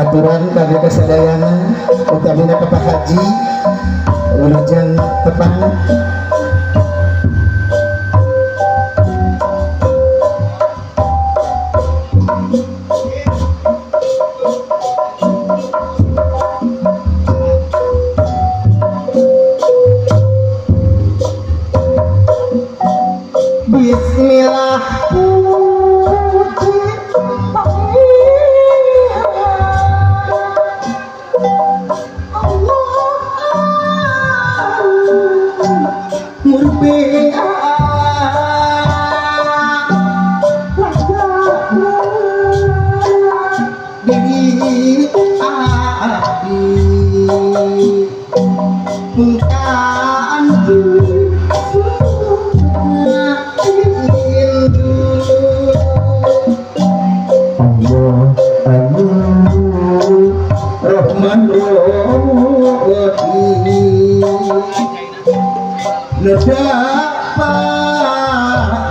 aturan bagi kesadayana utamina ke Pak Haji wilujeng tepang Bismillah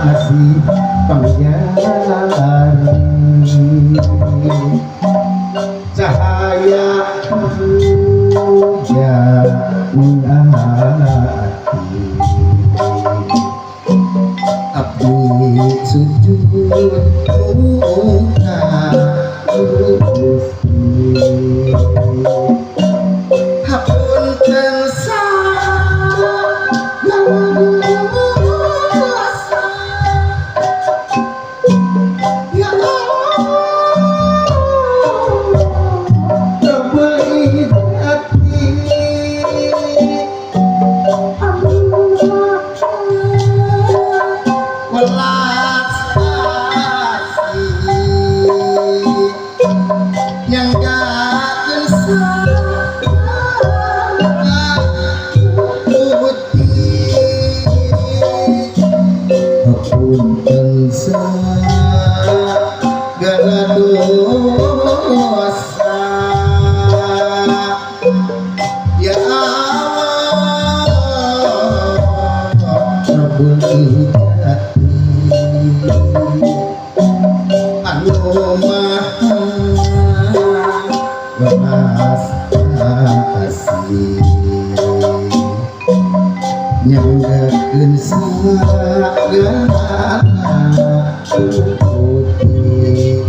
nasi pangjari cahaya hujan hati abdi sujud muka Gusti hapunten segala dosa ya Allah Rabbul Izzati anu maha welas asih nyanggakeun sagala putih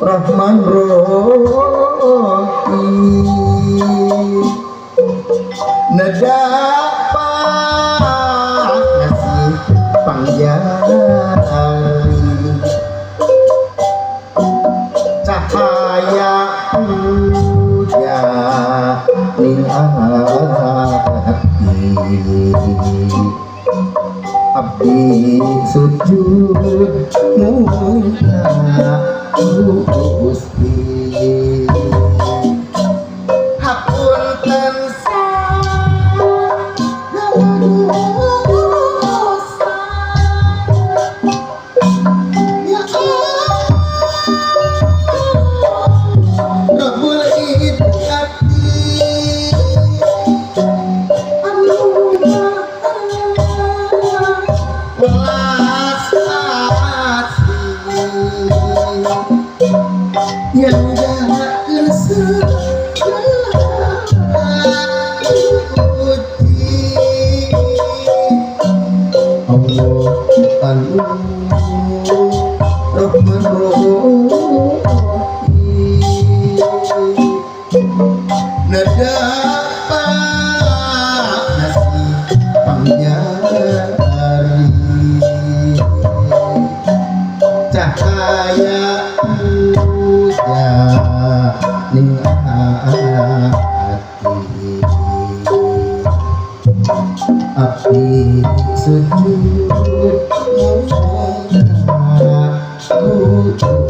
Rahman Rahim dapat ngasih pangjari cahaya hujan hati abdi sujud mulia Gusti hapunten dosa ya Allah Rabbul Izzati anu welas yang jahat anu Rahman nada nasi pangjari cahaya puja ning hati api sujud aku